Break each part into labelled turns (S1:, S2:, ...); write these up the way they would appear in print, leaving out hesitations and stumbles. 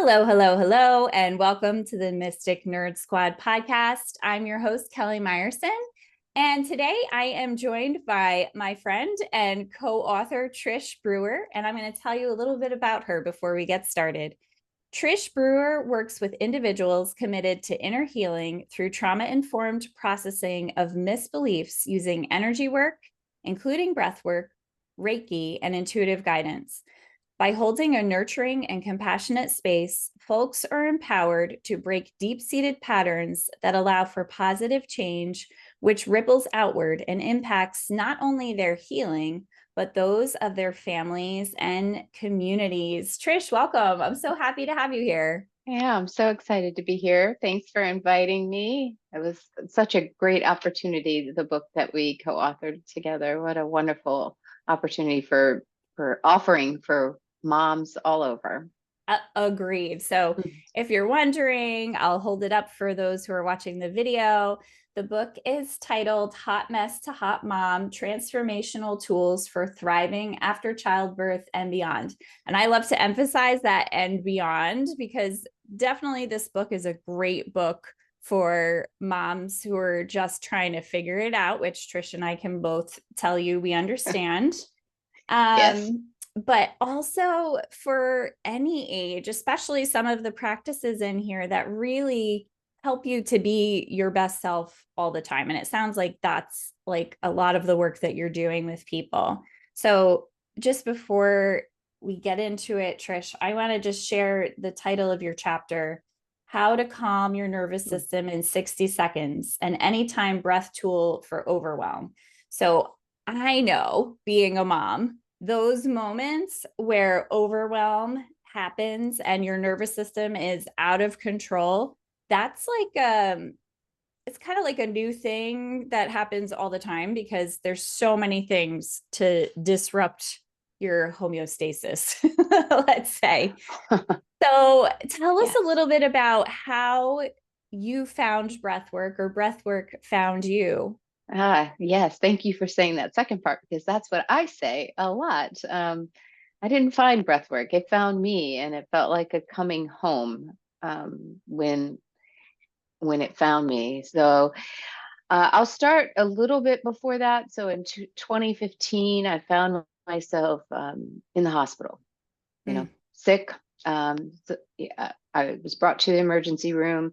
S1: Hello, hello, hello, and welcome to the Mystic Nerd Squad podcast. I'm your host, Kelly Meyerson, and today I am joined by my friend and co-author, Trish Brewer, and I'm going to tell you a little bit about her before we get started. Trish Brewer works with individuals committed to inner healing through trauma-informed processing of misbeliefs using energy work, including breathwork, Reiki, and intuitive guidance. By holding a nurturing and compassionate space, folks are empowered to break deep-seated patterns that allow for positive change, which ripples outward and impacts not only their healing, but those of their families and communities. Trish, welcome. I'm so happy to have you here.
S2: Yeah, I'm so excited to be here. Thanks for inviting me. It was such a great opportunity, the book that we co-authored together. What a wonderful opportunity for offering for moms all over.
S1: Agreed. So if you're wondering, I'll hold it up for those who are watching the video. The book is titled Hot Mess to Hot Mom, Transformational Tools for Thriving After Childbirth and Beyond. And I love to emphasize that and beyond, because definitely this book is a great book for moms who are just trying to figure it out, which Trish and I can both tell you we understand.
S2: Yes.
S1: But also for any age, especially some of the practices in here that really help you to be your best self all the time. And it sounds like that's like a lot of the work that you're doing with people. So just before we get into it, Trish, I want to just share the title of your chapter, How to Calm Your Nervous System in 60 Seconds, an Anytime Breath Tool for Overwhelm. So I know, being a mom, those moments where overwhelm happens and your nervous system is out of control, that's like it's kind of like a new thing that happens all the time because there's so many things to disrupt your homeostasis, let's say. So tell us a
S2: Yes.
S1: little bit about how you found breathwork or breathwork found you.
S2: Yes. Thank you for saying that second part because that's what I say a lot. I didn't find breath work. It found me, and it felt like a coming home when it found me. So I'll start a little bit before that. So in 2015, I found myself in the hospital,
S1: Mm.
S2: sick. Yeah, I was brought to the emergency room,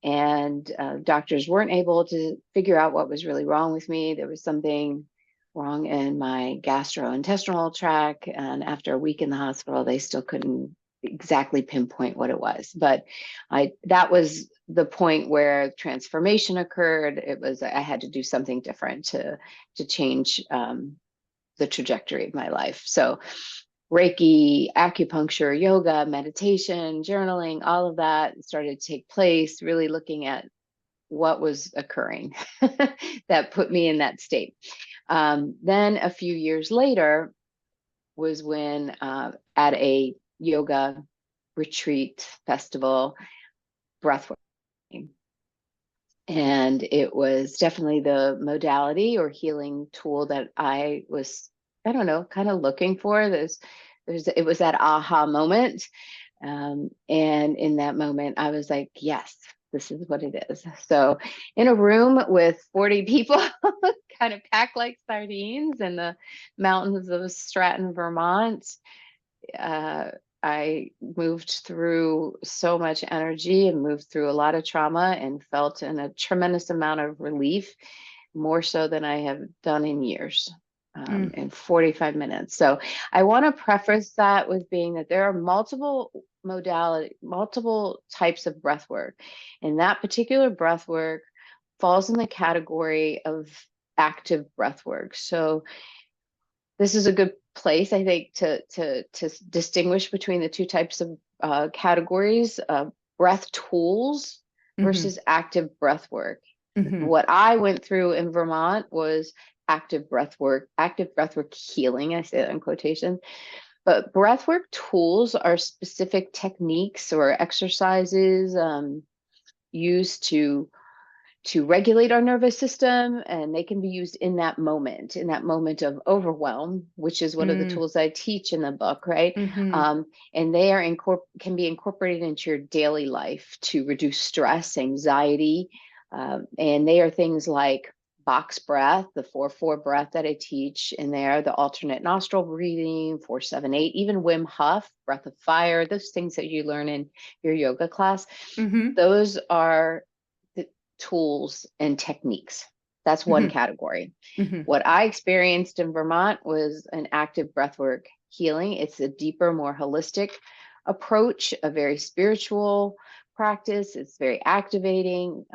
S2: and doctors weren't able to figure out what was really wrong with me. There was something wrong in my gastrointestinal tract, and after a week in the hospital, they still couldn't exactly pinpoint what it was. But that was the point where transformation occurred. It was I had to do something different to change the trajectory of my life. So Reiki, acupuncture, yoga, meditation, journaling, all of that started to take place, really looking at what was occurring that put me in that state. Then a few years later was when at a yoga retreat festival, breathwork. And it was definitely the modality or healing tool that I was, I don't know, kind of looking for. It was that aha moment. And in that moment, I was like, yes, this is what it is. So in a room with 40 people, kind of packed like sardines in the mountains of Stratton, Vermont, uh, I moved through so much energy and moved through a lot of trauma and felt in a tremendous amount of relief, more so than I have done in years,
S1: Mm.
S2: in 45 minutes. So I want to preface that with being that there are multiple types of breath work. And that particular breath work falls in the category of active breath work. So this is a good place, I think, to distinguish between the two types of categories: breath tools
S1: Mm-hmm.
S2: versus active breath work.
S1: Mm-hmm.
S2: What I went through in Vermont was active breath work healing. I say that in quotation. But breathwork tools are specific techniques or exercises used to to regulate our nervous system, and they can be used in that moment of overwhelm, which is one of the
S1: Mm,
S2: tools I teach in the book, right?
S1: mm-hmm,
S2: And they are can be incorporated into your daily life to reduce stress, anxiety, and they are things like box breath, the 4-4 breath that I teach in there, the alternate nostril breathing, 4-7-8, even Wim Hof, breath of fire, those things that you learn in your yoga class.
S1: mm-hmm,
S2: Those are the tools and techniques. That's one
S1: mm-hmm,
S2: category.
S1: mm-hmm,
S2: What I experienced in Vermont was an active breathwork healing. It's a deeper, more holistic approach, a very spiritual practice. It's very activating,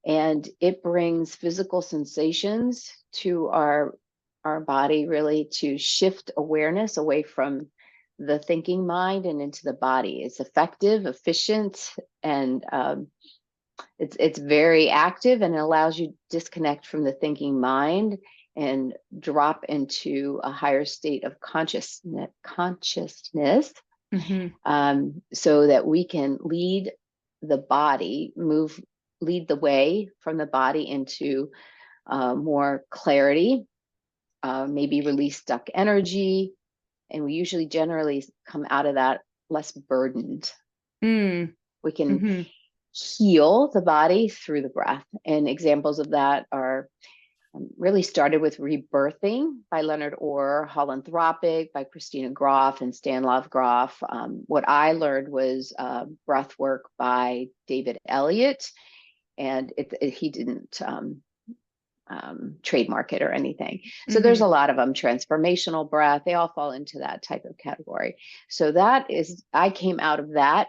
S2: and it brings physical sensations to our body, really to shift awareness away from the thinking mind and into the body. It's effective, efficient, and it's very active, and it allows you to disconnect from the thinking mind and drop into a higher state of consciousness,
S1: mm-hmm,
S2: so that we can lead the body, lead the way from the body into more clarity, maybe release stuck energy, and we usually generally come out of that less burdened.
S1: mm,
S2: We can
S1: mm-hmm,
S2: heal the body through the breath. And examples of that are really started with Rebirthing by Leonard Orr, Hollanthropic by Christina Groff and Stanislav Grof. What I learned was Breathwork by David Elliott, and he didn't trademark it or anything. So there's
S1: mm-hmm.
S2: a lot of them. Transformational breath, they all fall into that type of category. So I came out of that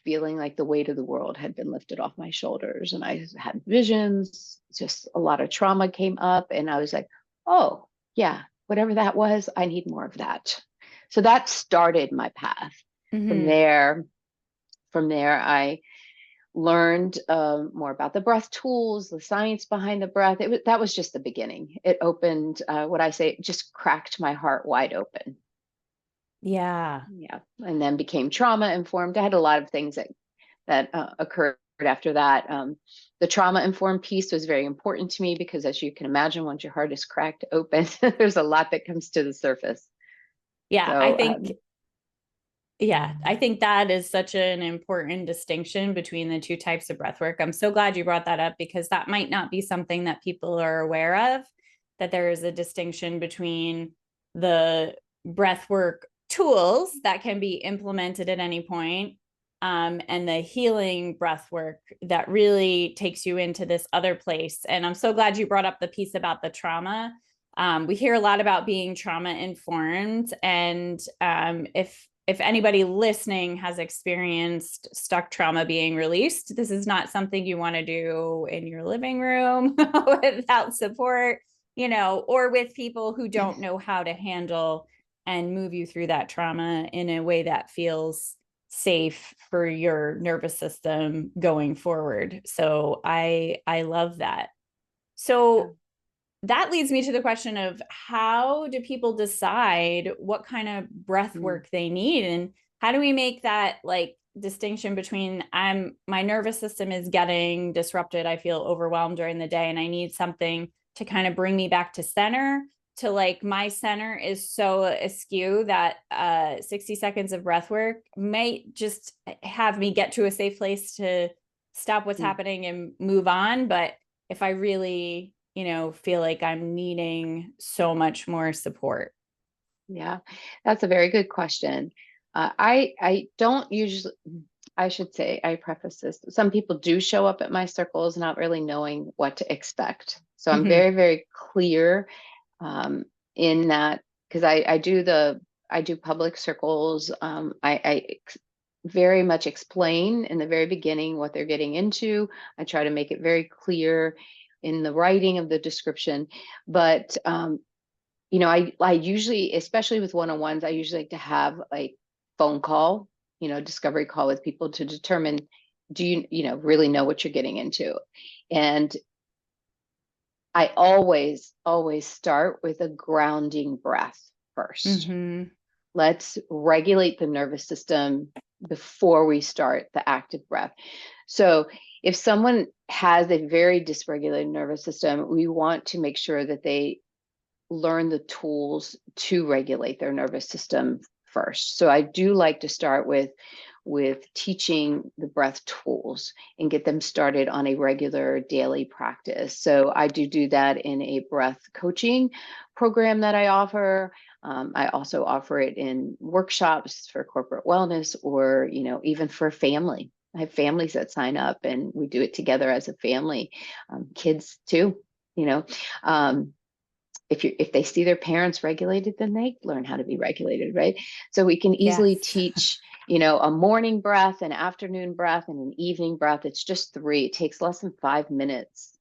S2: feeling like the weight of the world had been lifted off my shoulders, and I had visions. Just a lot of trauma came up, and I was like, oh yeah, whatever that was, I need more of that. So that started my path. from
S1: Mm-hmm.
S2: there from there I learned more about the breath tools, the science behind the breath. That was just the beginning. It opened, what I say, just cracked my heart wide open.
S1: Yeah.
S2: Yeah. And then became trauma informed. I had a lot of things that occurred after that. The trauma informed piece was very important to me because, as you can imagine, once your heart is cracked open, there's a lot that comes to the surface.
S1: Yeah.
S2: So
S1: Yeah, I think that is such an important distinction between the two types of breath work. I'm so glad you brought that up because that might not be something that people are aware of, that there is a distinction between the breath work tools that can be implemented at any point, and the healing breath work that really takes you into this other place. And I'm so glad you brought up the piece about the trauma. We hear a lot about being trauma informed, and if anybody listening has experienced stuck trauma being released, this is not something you want to do in your living room without support, or with people who don't know how to handle and move you through that trauma in a way that feels safe for your nervous system going forward. So I love that. So that leads me to the question of, how do people decide what kind of breath work they need, and how do we make that like distinction between my nervous system is getting disrupted, I feel overwhelmed during the day and I need something to kind of bring me back to center, to like my center is so askew that 60 seconds of breath work might just have me get to a safe place to stop what's happening and move on. But if I really feel like I'm needing so much more support?
S2: Yeah, that's a very good question. I don't usually, I should say, I preface this. Some people do show up at my circles not really knowing what to expect. So I'm
S1: Mm-hmm.
S2: very, very clear in that, because I do public circles. I very much explain in the very beginning what they're getting into. I try to make it very clear in the writing of the description, but I usually, especially with one-on-ones, I usually like to have a phone call, discovery call with people to determine, do you really know what you're getting into? And I always, always start with a grounding breath first.
S1: Mm-hmm.
S2: Let's regulate the nervous system before we start the active breath. So if someone has a very dysregulated nervous system, we want to make sure that they learn the tools to regulate their nervous system first. So I do like to start with teaching the breath tools and get them started on a regular daily practice. So I do that in a breath coaching program that I offer. I also offer it in workshops for corporate wellness, or, you know, even for family. I have families that sign up and we do it together as a family, kids too, you know. If they see their parents regulated, then they learn how to be regulated, right? So we can easily
S1: Yes.
S2: teach, you know, a morning breath, an afternoon breath, and an evening breath. It's just 3. It takes less than 5 minutes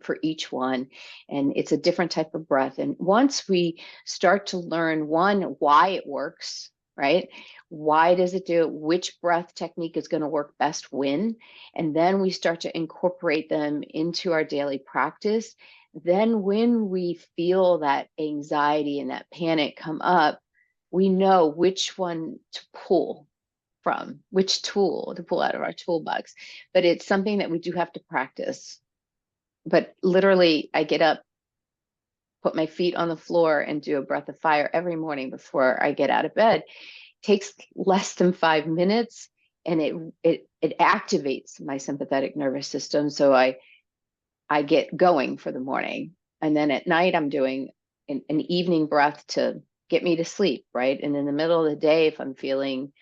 S2: for each one, and it's a different type of breath. And once we start to learn, one, why it works, right? Why does it do it? Which breath technique is going to work best when? And then we start to incorporate them into our daily practice. Then when we feel that anxiety and that panic come up, we know which one to pull from, which tool to pull out of our toolbox. But it's something that we do have to practice. But literally, I get up, put my feet on the floor, and do a breath of fire every morning before I get out of bed. It takes less than 5 minutes, and it activates my sympathetic nervous system. So I get going for the morning. And then at night, I'm doing an evening breath to get me to sleep, right? And in the middle of the day, if I'm feeling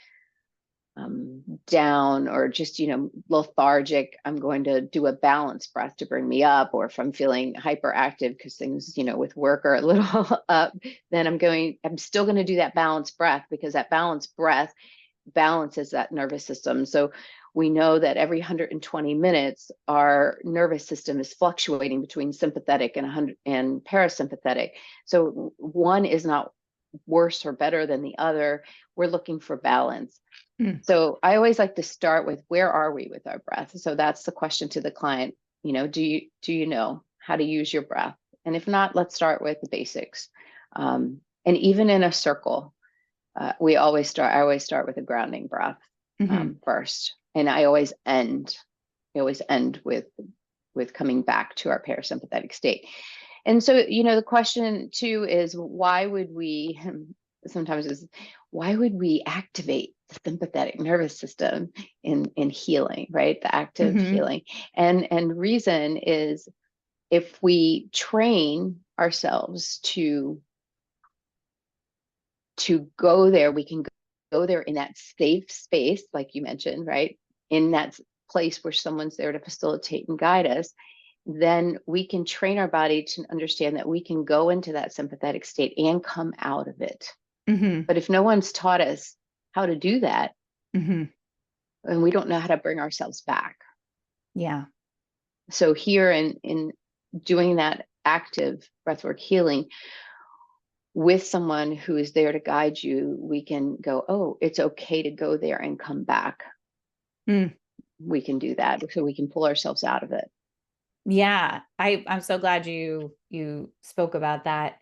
S2: down or just, you know, lethargic, I'm going to do a balanced breath to bring me up. Or if I'm feeling hyperactive because things, you know, with work are a little up, then I'm still going to do that balanced breath, because that balanced breath balances that nervous system. So we know that every 120 minutes, our nervous system is fluctuating between sympathetic and parasympathetic. So one is not worse or better than the other. We're looking for balance.
S1: Mm.
S2: So I always like to start with, where are we with our breath? So that's the question to the client. You know, do you know how to use your breath? And if not, let's start with the basics. And even in a circle, I always start with a grounding breath first, and I always end with coming back to our parasympathetic state. And so, you know, the question too is, why would we activate the sympathetic nervous system in healing, right? The active
S1: Mm-hmm.
S2: healing. And reason is, if we train ourselves to go there, we can go there in that safe space, like you mentioned, right? In that place where someone's there to facilitate and guide us, then we can train our body to understand that we can go into that sympathetic state and come out of it.
S1: Mm-hmm.
S2: But if no one's taught us how to do that,
S1: Mm-hmm.
S2: and we don't know how to bring ourselves back.
S1: Yeah.
S2: So here in doing that active breathwork healing with someone who is there to guide you, we can go, oh, it's okay to go there and come back.
S1: Mm.
S2: We can do that, so we can pull ourselves out of it.
S1: Yeah. I'm so glad you spoke about that,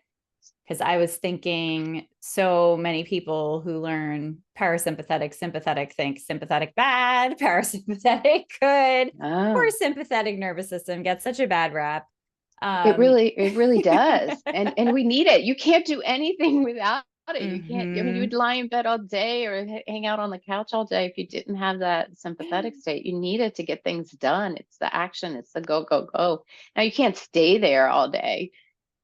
S1: because I was thinking so many people who learn parasympathetic, sympathetic think sympathetic bad, parasympathetic good. Poor
S2: Oh,
S1: sympathetic nervous system gets such a bad rap.
S2: it really does. And we need it. You can't do anything without it. You can't, I mean, you
S1: Mm-hmm.
S2: would lie in bed all day or hang out on the couch all day if you didn't have that sympathetic state. You need it to get things done. It's the action, it's the go, go, go. Now you can't stay there all day.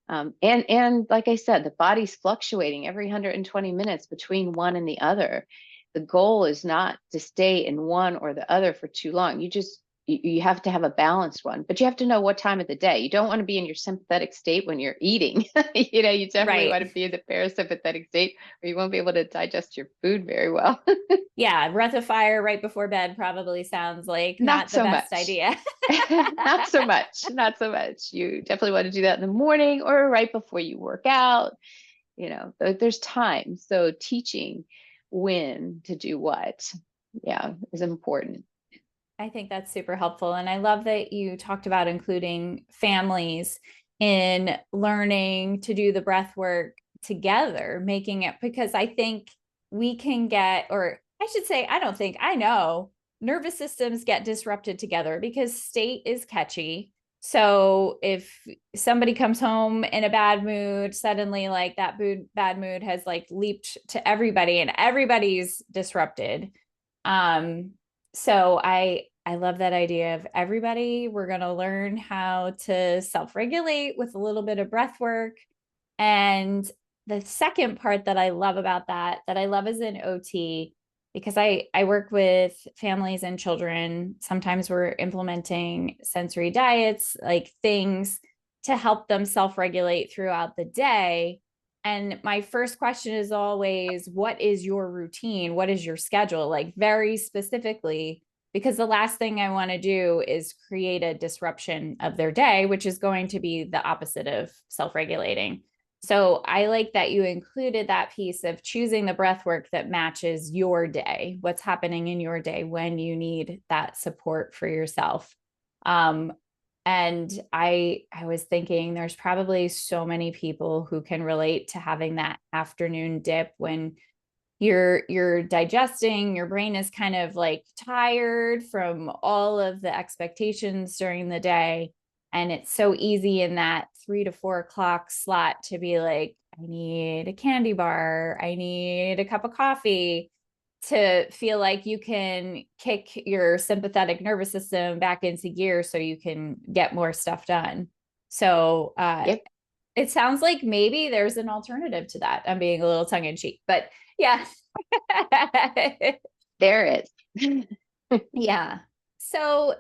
S2: And like I said, the body's fluctuating every 120 minutes between one and the other. The goal is not to stay in one or the other for too long. You have to have a balanced one, but you have to know what time of the day. You don't want to be in your sympathetic state when you're eating. You know, you definitely
S1: Right.
S2: want to be in the parasympathetic state, or you won't be able to digest your food very well.
S1: Yeah. Breath of fire right before bed probably sounds like
S2: Not
S1: not the
S2: so
S1: best
S2: much.
S1: idea.
S2: Not so much. Not so much. You definitely want to do that in the morning or right before you work out. You know, there's time. So teaching when to do what, yeah, is important.
S1: I think that's super helpful. And I love that you talked about including families in learning to do the breath work together, making it, because I think we can get, or I should say, I don't think, I know nervous systems get disrupted together because state is catchy. So if somebody comes home in a bad mood, suddenly like that bad mood has like leaped to everybody and everybody's disrupted. So I love that idea of everybody. We're going to learn how to self-regulate with a little bit of breath work. And the second part that I love about that I love as an OT, because I work with families and children. Sometimes we're implementing sensory diets, like things to help them self-regulate throughout the day. And my first question is always, what is your routine? What is your schedule? Like very specifically, because the last thing I want to do is create a disruption of their day, which is going to be the opposite of self-regulating. So I like that you included that piece of choosing the breath work that matches your day, what's happening in your day when you need that support for yourself. And I was thinking there's probably so many people who can relate to having that afternoon dip when you're digesting, your brain is kind of like tired from all of the expectations during the day. And it's so easy in that 3 to 4 o'clock slot to be like, I need a candy bar, I need a cup of coffee, to feel like you can kick your sympathetic nervous system back into gear so you can get more stuff done. So
S2: Yep.
S1: it sounds like maybe there's an alternative to that. I'm being a little tongue in cheek, but yeah.
S2: There is.
S1: Yeah. So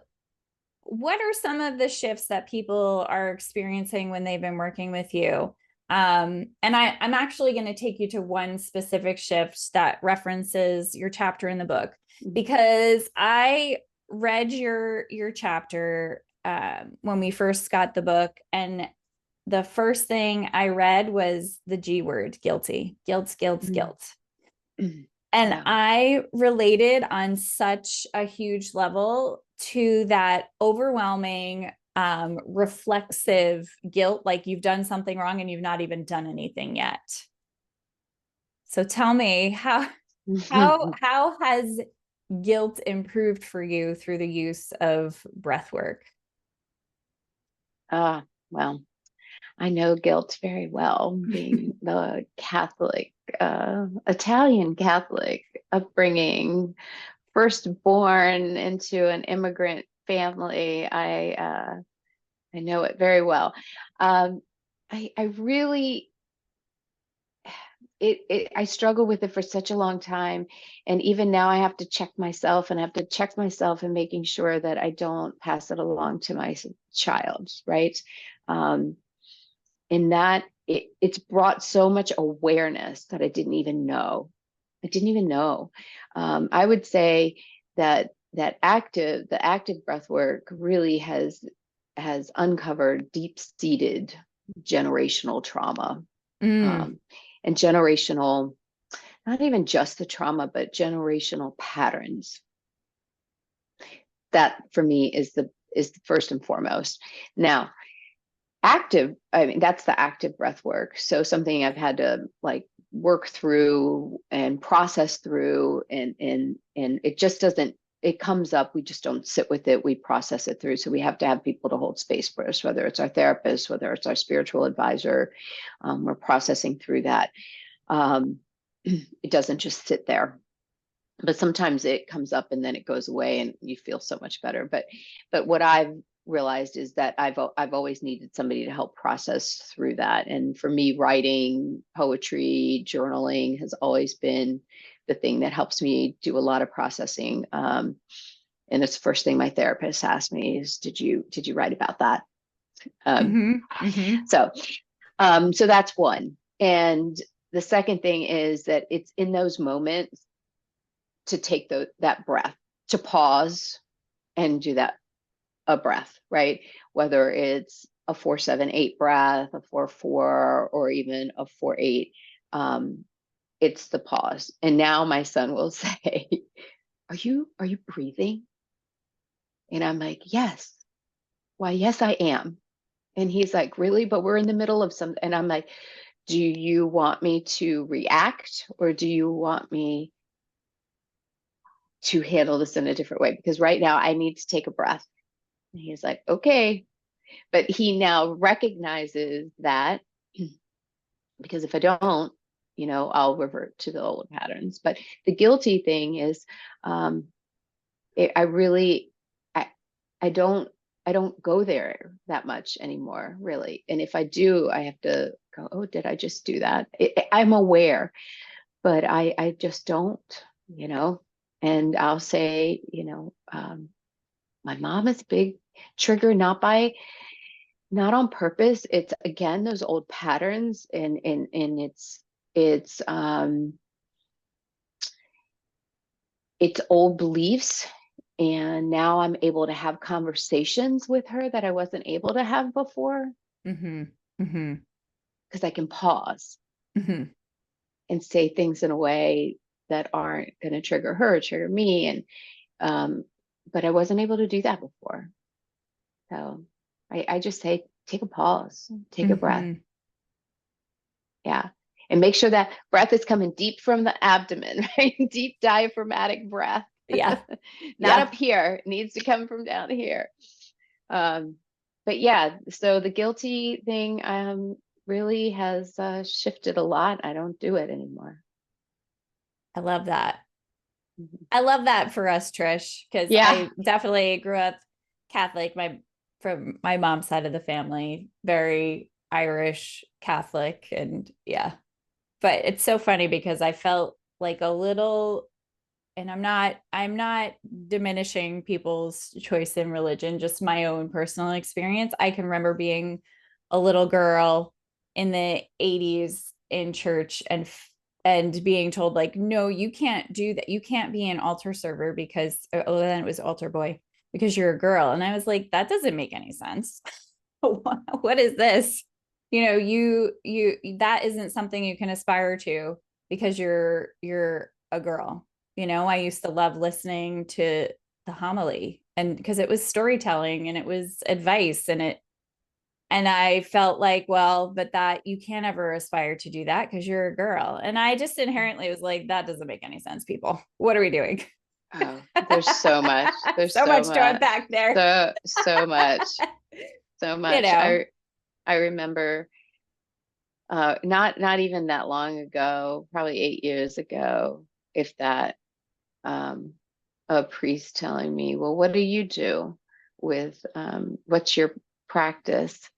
S1: what are some of the shifts that people are experiencing when they've been working with you? And I'm actually going to take you to one specific shift that references your chapter in the book, because I read your chapter when we first got the book, and the first thing I read was the G word, guilty, guilt. And
S2: Yeah.
S1: I related on such a huge level to that overwhelming, reflexive guilt, like you've done something wrong and you've not even done anything yet. So tell me, how has guilt improved for you through the use of breath work?
S2: Well, I know guilt very well, being the Catholic, Italian Catholic upbringing, firstborn into an immigrant family. I know it very well. I really, I struggle with it for such a long time. And even now I have to check myself, and I have to check myself in making sure that I don't pass it along to my child, right? In that it's brought so much awareness that I didn't even know. I would say that the active breath work really has uncovered deep-seated generational trauma,
S1: Mm.
S2: um, and generational, not even just the trauma, but generational patterns. That for me is the first and foremost. Now, active, I mean, that's the active breath work. So something I've had to like work through and process through, and it just doesn't, it comes up, we just don't sit with it, we process it through. So we have to have people to hold space for us, whether it's our therapist, whether it's our spiritual advisor. We're processing through that. It doesn't just sit there, but sometimes it comes up and then it goes away and you feel so much better. But what I've realized is that I've always needed somebody to help process through that. And for me, writing, poetry, journaling has always been the thing that helps me do a lot of processing. And it's the first thing my therapist asked me is, did you write about that? So that's one. And the second thing is that it's in those moments to take that breath, to pause and do that, a breath, right? Whether it's a 4-7-8 breath, a 4-4, or even a 4-8, it's the pause. And now my son will say, are you breathing? And I'm like, yes. Why, yes, I am. And he's like, really? But we're in the middle of something. And I'm like, do you want me to react, or do you want me to handle this in a different way, because right now I need to take a breath. And he's like, okay. But he now recognizes that, because if I don't, I'll revert to the old patterns. But the guilty thing is, um, I really, I don't, I don't go there that much anymore, really. And if I do, I have to go, oh, did I just do that? I'm aware, but I just don't, you know. And I'll say, my mom is a big trigger, not on purpose. It's again those old patterns, and it's old beliefs. And now I'm able to have conversations with her that I wasn't able to have before,
S1: Mm-hmm. Mm-hmm.
S2: because I can pause
S1: Mm-hmm.
S2: and say things in a way that aren't going to trigger her, trigger me. And but I wasn't able to do that before. So I just say, take a pause, take a breath.
S1: Mm-hmm.
S2: Yeah. And make sure that breath is coming deep from the abdomen, right? Deep diaphragmatic breath.
S1: Yeah.
S2: Not
S1: Yeah.
S2: up here. It needs to come from down here. But yeah, so the guilty thing really has shifted a lot. I don't do it anymore.
S1: I love that.
S2: Mhm.
S1: I love that for us, Trish, because
S2: Yeah.
S1: I definitely grew up Catholic. From my mom's side of the family, very Irish Catholic, and yeah. But it's so funny because I felt like a little, and I'm not diminishing people's choice in religion, just my own personal experience. I can remember being a little girl in the 80s in church and being told like, no, you can't do that. You can't be an altar server because, oh, then it was altar boy, because you're a girl. And I was like, that doesn't make any sense. What is this? That isn't something you can aspire to because you're a girl. I used to love listening to the homily, and because it was storytelling and it was advice, and I felt like, well, but that you can't ever aspire to do that because you're a girl. And I just inherently was like, that doesn't make any sense, people. What are we doing?
S2: Oh, there's so much. There's
S1: So
S2: so
S1: much to
S2: much.
S1: unpack there.
S2: So much. So
S1: you
S2: much.
S1: know.
S2: I remember not even that long ago, probably 8 years ago, if that, um, a priest telling me, well, what do you do with what's your practice?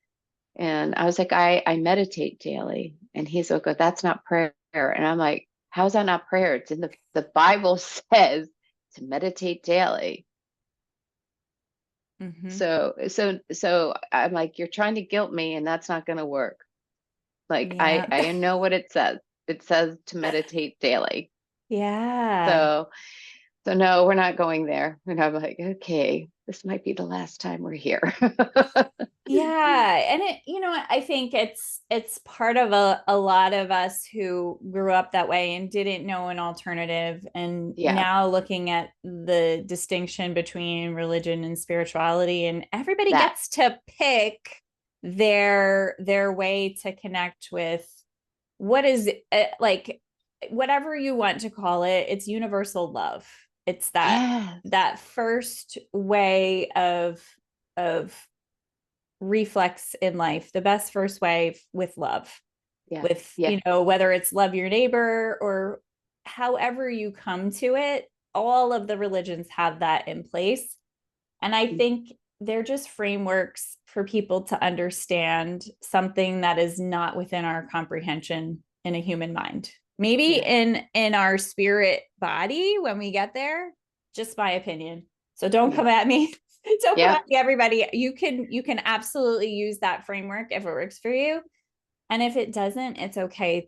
S2: And I was like, I meditate daily. And he's like, oh, that's not prayer. And I'm like, how's that not prayer? It's in the Bible says to meditate daily.
S1: Mm-hmm.
S2: So I'm like, you're trying to guilt me, and that's not going to work. Like
S1: Yeah.
S2: I know what it says. It says to meditate daily.
S1: Yeah.
S2: So no, we're not going there. And I'm like, okay, this might be the last time we're here.
S1: Yeah. And I think it's part of a lot of us who grew up that way and didn't know an alternative. And
S2: Yeah,
S1: now looking at the distinction between religion and spirituality, and everybody
S2: that.
S1: gets to pick their way to connect with what is like, whatever you want to call it. It's universal love. It's that
S2: Yeah,
S1: that first way of reflex in life, the best first way with love,
S2: yeah,
S1: with,
S2: yeah.
S1: whether it's love your neighbor or however you come to it. All of the religions have that in place. And I think they're just frameworks for people to understand something that is not within our comprehension in a human mind. Maybe
S2: Yeah,
S1: in our spirit body when we get there, just my opinion. So don't
S2: yeah,
S1: come at me. Don't come
S2: yeah,
S1: at me, everybody. You can absolutely use that framework if it works for you. And if it doesn't, it's okay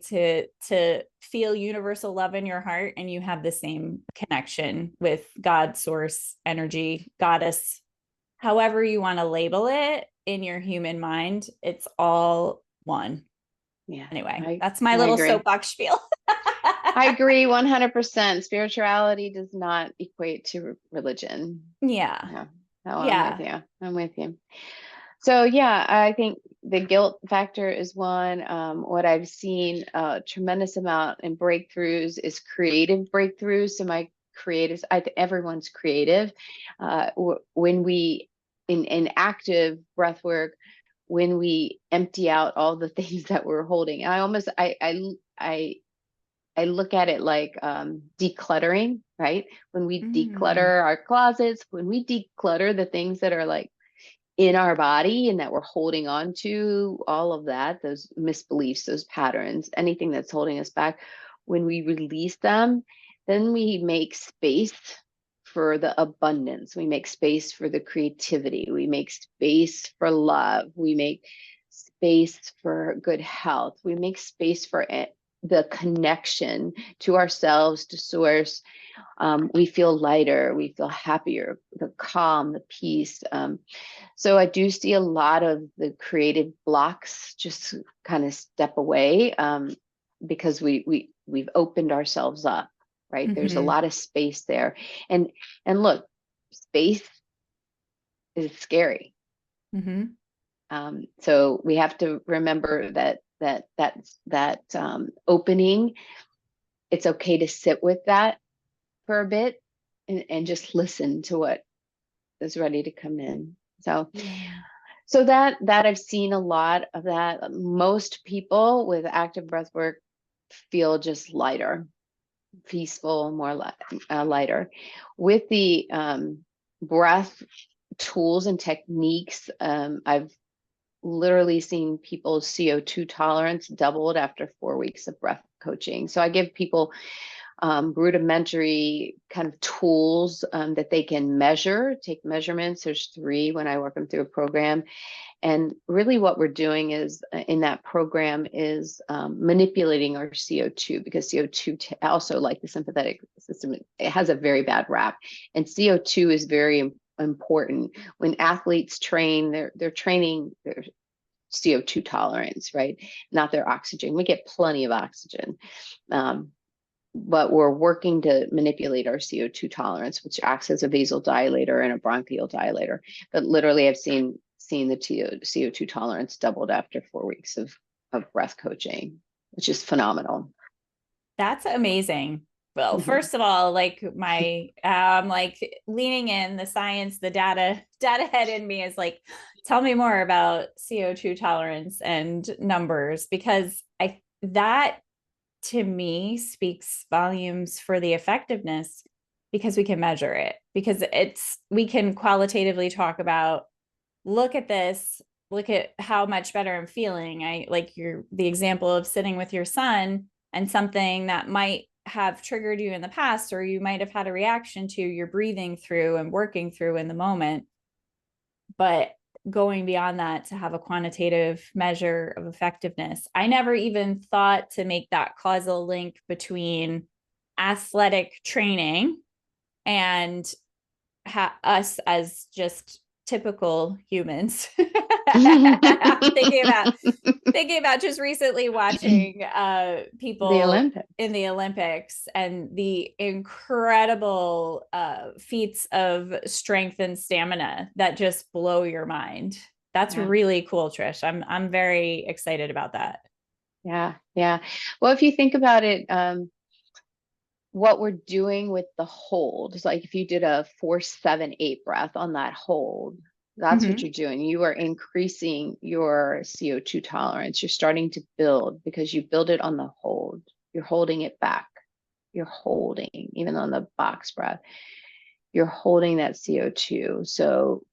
S1: to feel universal love in your heart, and you have the same connection with God, source, energy, goddess, however you want to label it in your human mind. It's all one.
S2: yeah.
S1: Anyway,
S2: I
S1: that's my
S2: I
S1: little
S2: agree.
S1: soapbox spiel.
S2: I agree 100%. Spirituality does not equate to religion.
S1: Yeah.
S2: Yeah. No, I'm with
S1: Yeah.
S2: you. I'm with you. So yeah, I think the guilt factor is one. What I've seen a tremendous amount in breakthroughs is creative breakthroughs. So my creative. Everyone's creative. When we, in active breath work, when we empty out all the things that we're holding, I look at it like decluttering, right? When we declutter our closets, when we declutter the things that are like in our body and that we're holding on to, all of that, those misbeliefs, those patterns, anything that's holding us back, when we release them, then we make space for the abundance. We make space for the creativity. We make space for love. We make space for good health. We make space for the connection to ourselves, to source. We feel lighter, we feel happier, the calm, the peace. So I do see a lot of the creative blocks just kind of step away, because we've opened ourselves up, right? There's a lot of space there. And look, space is scary. So we have to remember that opening, it's okay to sit with that for a bit and just listen to what is ready to come in. So that I've seen a lot of that. Most people with active breath work feel just lighter, peaceful, more lighter. With the breath tools and techniques, I've literally seen people's CO2 tolerance doubled after 4 weeks of breath coaching. So I give people rudimentary kind of tools that they can measure, take measurements. There's 3 when I work them through a program. And really what we're doing is in that program is manipulating our CO2, because CO2 also, like the sympathetic system, it has a very bad rap. And CO2 is very important. When athletes train, they're training their CO2 tolerance, right? Not their oxygen. We get plenty of oxygen. But we're working to manipulate our CO2 tolerance, which acts as a vasodilator and a bronchial dilator. But literally, I've seen the CO2 tolerance doubled after 4 weeks of breath coaching, which is phenomenal.
S1: That's amazing. Well, first of all, like like leaning in the science, the data head in me is like, tell me more about CO2 tolerance and numbers, because that to me speaks volumes for the effectiveness, because we can measure it, because we can qualitatively talk about, look at this, look at how much better I'm feeling. I like the example of sitting with your son, and something that might have triggered you in the past, or you might have had a reaction to, you're breathing through and working through in the moment. But going beyond that to have a quantitative measure of effectiveness, I never even thought to make that causal link between athletic training and us as just typical humans. thinking about just recently watching people in the Olympics and the incredible feats of strength and stamina that just blow your mind. That's really cool, Trish. I'm very excited about that.
S2: Yeah. Well, if you think about it, what we're doing with the hold is like, if you did a 4-7-8 breath on that hold, that's what you're doing. You are increasing your CO2 tolerance. You're starting to build, because you build it on the hold. You're holding it back. You're holding, even on the box breath, you're holding that CO2. So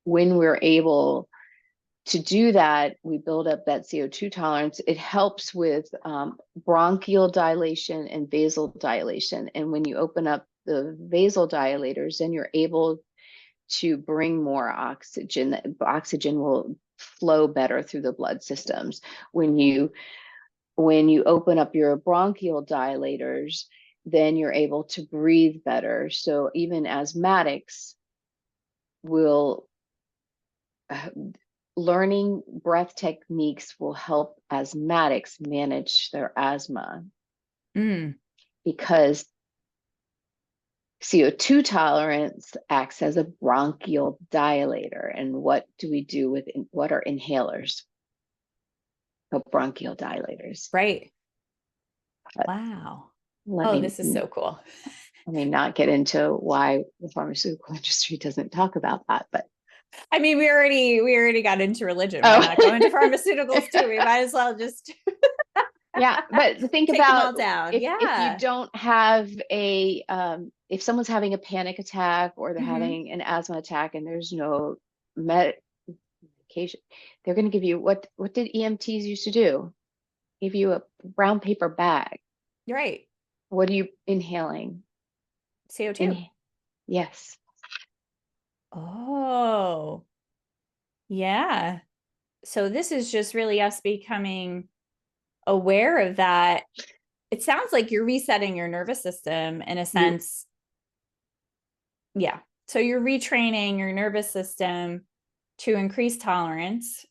S2: when we're able to do that, we build up that CO2 tolerance. It helps with bronchial dilation and vasodilation. And when you open up the vasodilators, then you're able to bring more oxygen. Oxygen will flow better through the blood systems. When you open up your bronchial dilators, then you're able to breathe better. So even asthmatics will learning breath techniques will help asthmatics manage their asthma, because CO2 tolerance acts as a bronchial dilator. And what do we do with what are inhalers? Bronchial dilators.
S1: Right. Wow. Oh, this is so cool.
S2: I mean, not get into why the pharmaceutical industry doesn't talk about that, but
S1: I mean, we already got into religion. Why
S2: oh.
S1: not go into pharmaceuticals too? We might as well just
S2: Yeah, but think
S1: take them
S2: about
S1: all down.
S2: if you
S1: Yeah.
S2: don't have a if someone's having a panic attack or they're
S1: Hmm.
S2: having an asthma attack and there's no medication, they're going to give you what did EMTs used to do? Give you a brown paper bag.
S1: You're right.
S2: What are you inhaling?
S1: CO2.
S2: In yes.
S1: Oh, yeah. So this is just really us becoming aware of that. It sounds like you're resetting your nervous system in a
S2: You
S1: sense. Yeah. So you're retraining your nervous system to increase tolerance.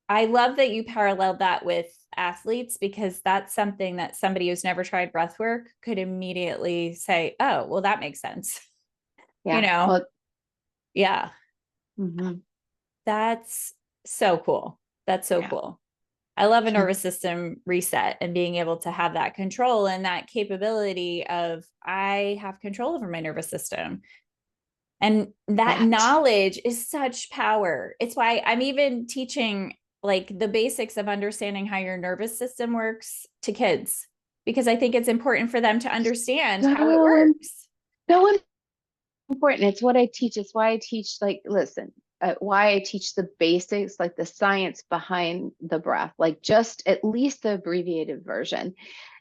S1: I love that you paralleled that with athletes, because that's something that somebody who's never tried breath work could immediately say, oh, well, that makes sense. You
S2: yeah.
S1: know?
S2: Well,
S1: Yeah.
S2: mhm,
S1: That's so cool. That's so
S2: yeah.
S1: cool. I love a nervous system reset and being able to have that control and that capability of, I have control over my nervous system. And that
S2: That
S1: knowledge is such power. It's why I'm even teaching like the basics of understanding how your nervous system works to kids, because I think it's important for them to understand how it
S2: so
S1: works.
S2: so important. It's what I teach. It's why I teach, like, listen, why I teach the basics, like the science behind the breath, like just at least the abbreviated version.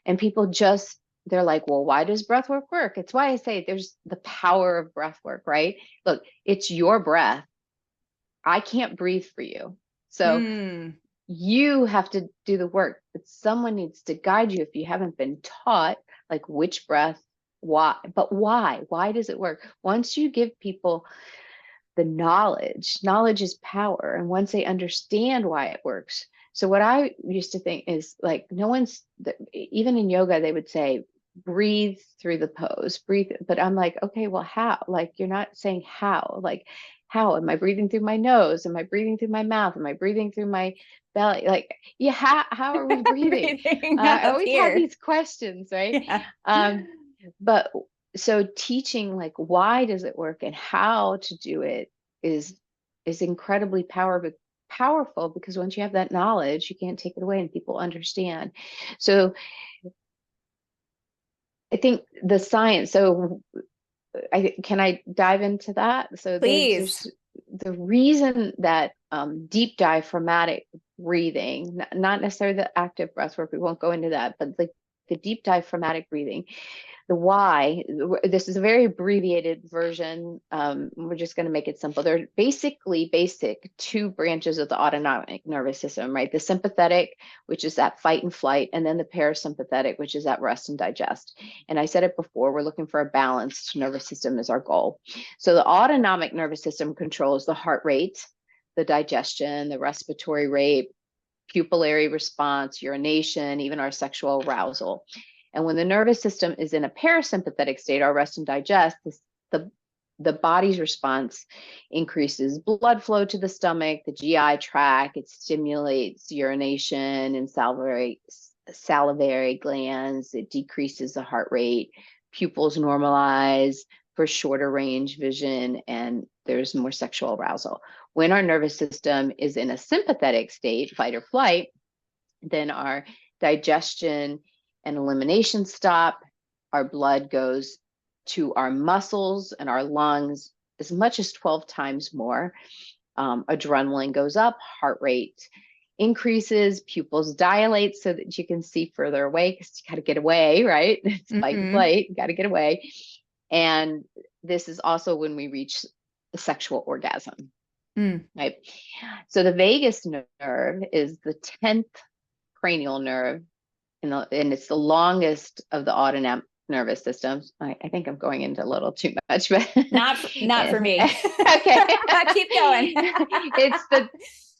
S2: And people just, they're like, well, why does breath work? It's why I say there's the power of breath work, right? Look, it's your breath. I can't breathe for you. So
S1: Mm,
S2: you have to do the work, but someone needs to guide you if you haven't been taught, like which breath, why, but why does it work? Once you give people the knowledge is power, and once they understand why it works. So what I used to think is, like, no one's, even in yoga they would say breathe through the pose, breathe, but I'm like, okay, well, how? Like, you're not saying how. Like, how am I breathing through my nose? Am I breathing through my mouth? Am I breathing through my belly? Like, yeah, how are we breathing?
S1: breathing
S2: I
S1: up
S2: always have
S1: here.
S2: these questions, right?
S1: Yeah.
S2: But so teaching, like, why does it work and how to do it is incredibly powerful, because once you have that knowledge, you can't take it away and people understand. So I think the science, so can I dive into that? So
S1: Please.
S2: there's the reason that deep diaphragmatic breathing, not necessarily the active breath work, we won't go into that, but like the deep diaphragmatic breathing, the why, this is a very abbreviated version. We're just going to make it simple. They're basically basic two branches of the autonomic nervous system, right? The sympathetic, which is that fight and flight, and then the parasympathetic, which is that rest and digest. And I said it before, we're looking for a balanced nervous system is our goal. So the autonomic nervous system controls the heart rate, the digestion, the respiratory rate, pupillary response, urination, even our sexual arousal. And when the nervous system is in a parasympathetic state, our rest and digest, the the body's response increases blood flow to the stomach, the GI tract. It stimulates urination and salivary glands. It decreases the heart rate. Pupils normalize for shorter range vision, and there's more sexual arousal. When our nervous system is in a sympathetic state, fight or flight, then our digestion and elimination stop. Our blood goes to our muscles and our lungs as much as 12 times more. Adrenaline goes up, heart rate increases, pupils dilate so that you can see further away, because you got to get away, right? It's fight and
S1: Mm-hmm.
S2: flight, you got to get away. And this is also when we reach the sexual orgasm,
S1: Mm.
S2: right? So the vagus nerve is the 10th cranial nerve, and it's the longest of the autonomic nervous systems. I think I'm going into a little too much, but
S1: Not for me.
S2: okay.
S1: Keep going.
S2: It's the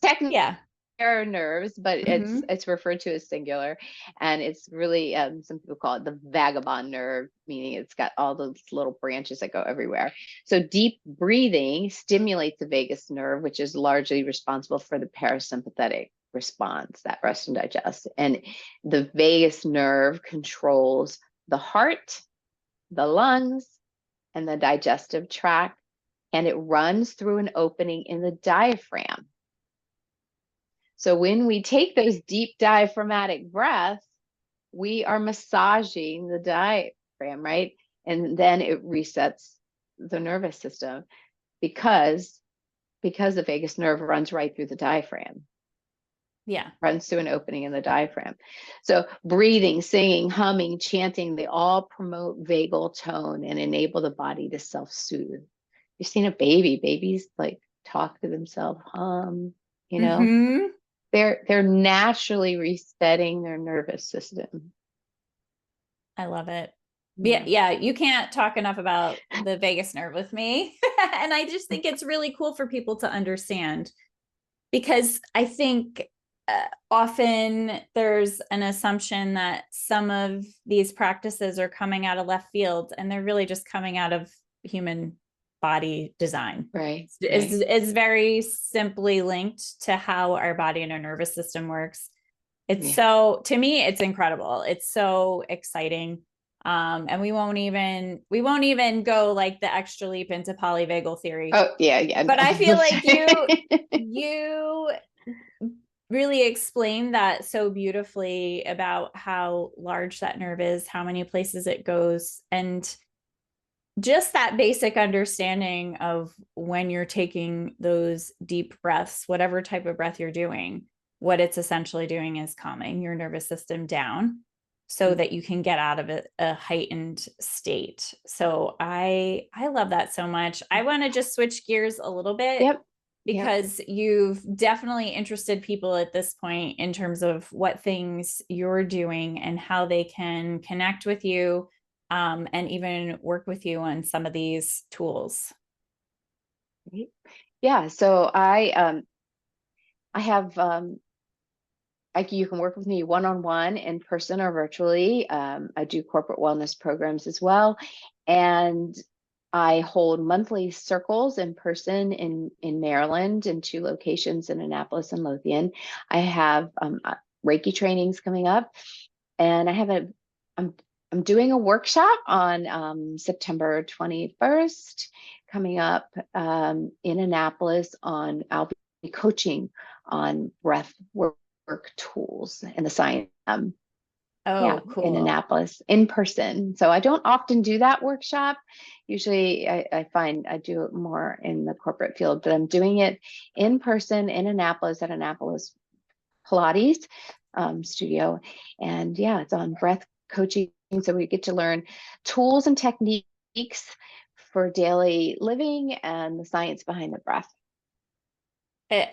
S2: technical
S1: Yeah.
S2: nerves, but
S1: Mm-hmm.
S2: it's referred to as singular, and it's really, some people call it the vagabond nerve, meaning it's got all those little branches that go everywhere. So deep breathing stimulates the vagus nerve, which is largely responsible for the parasympathetic response, that rest and digest. And the vagus nerve controls the heart, the lungs, and the digestive tract, and it runs through an opening in the diaphragm. So when we take those deep diaphragmatic breaths, we are massaging the diaphragm, right? And then it resets the nervous system because the vagus nerve runs right through the diaphragm.
S1: Yeah.
S2: Runs through an opening in the diaphragm. So breathing, singing, humming, chanting, they all promote vagal tone and enable the body to self-soothe. You've seen a babies like talk to themselves, hum, you know, they're naturally resetting their nervous system.
S1: I love it. Yeah, you can't talk enough about the vagus nerve with me. And I just think it's really cool for people to understand, because I think often there's an assumption that some of these practices are coming out of left field, and they're really just coming out of human body design.
S2: Right.
S1: It's very simply linked to how our body and our nervous system works. It's so, to me, it's incredible. It's so exciting. And we won't even go like the extra leap into polyvagal theory.
S2: Oh yeah.
S1: But no. I feel like you really explained that so beautifully about how large that nerve is, how many places it goes, and just that basic understanding of when you're taking those deep breaths, whatever type of breath you're doing, what it's essentially doing is calming your nervous system down so that you can get out of a heightened state. So I love that so much. I want to just switch gears a little bit. Because you've definitely interested people at this point in terms of what things you're doing and how they can connect with you, and even work with you on some of these tools.
S2: Yeah. So I have, you can work with me one-on-one, in person or virtually. I do corporate wellness programs as well. And I hold monthly circles in person in Maryland, in 2 locations, in Annapolis and Lothian. I have Reiki trainings coming up, and I'm doing a workshop on September 21st coming up in Annapolis. I'll be coaching on breath work tools and the science. Cool. In Annapolis, in person. So I don't often do that workshop. Usually I find I do it more in the corporate field, but I'm doing it in person in Annapolis at Annapolis Pilates studio. And yeah, it's on breath coaching. So we get to learn tools and techniques for daily living and the science behind the breath.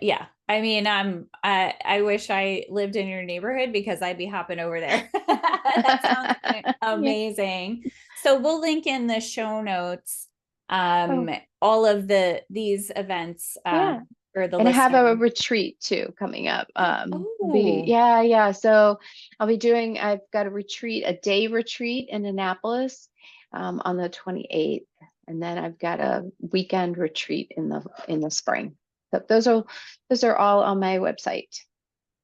S1: Yeah. I mean, I wish I lived in your neighborhood, because I'd be hopping over there. That sounds amazing. So we'll link in the show notes, all of these events, for the
S2: and I have a
S1: listeners.
S2: retreat too coming up. So I've got a day retreat in Annapolis on the 28th, and then I've got a weekend retreat in the spring. So those are all on my website.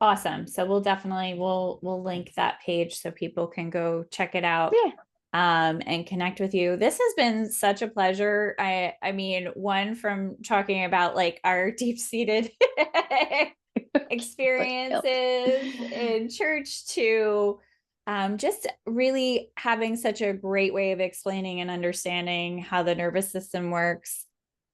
S1: Awesome. So we'll link that page so people can go check it out. And connect with you. This has been such a pleasure. I mean, one, from talking about like our deep-seated experiences in church, to just really having such a great way of explaining and understanding how the nervous system works.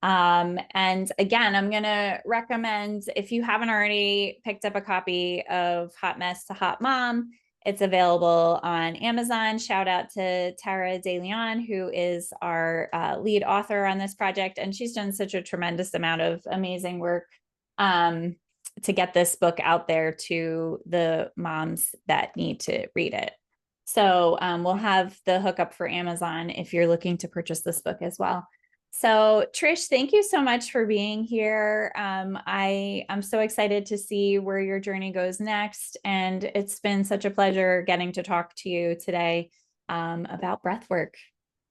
S1: And again, I'm going to recommend, if you haven't already picked up a copy of Hot Mess to Hot Mom, it's available on Amazon. Shout out to Tara De Leon, who is our lead author on this project. And she's done such a tremendous amount of amazing work to get this book out there to the moms that need to read it. So we'll have the hookup for Amazon if you're looking to purchase this book as well. So Trish, thank you so much for being here. I'm so excited to see where your journey goes next. And it's been such a pleasure getting to talk to you today about breathwork.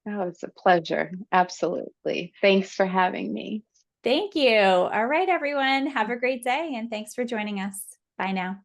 S2: Oh, it's a pleasure. Absolutely. Thanks for having me.
S1: Thank you. All right, everyone. Have a great day. And thanks for joining us. Bye now.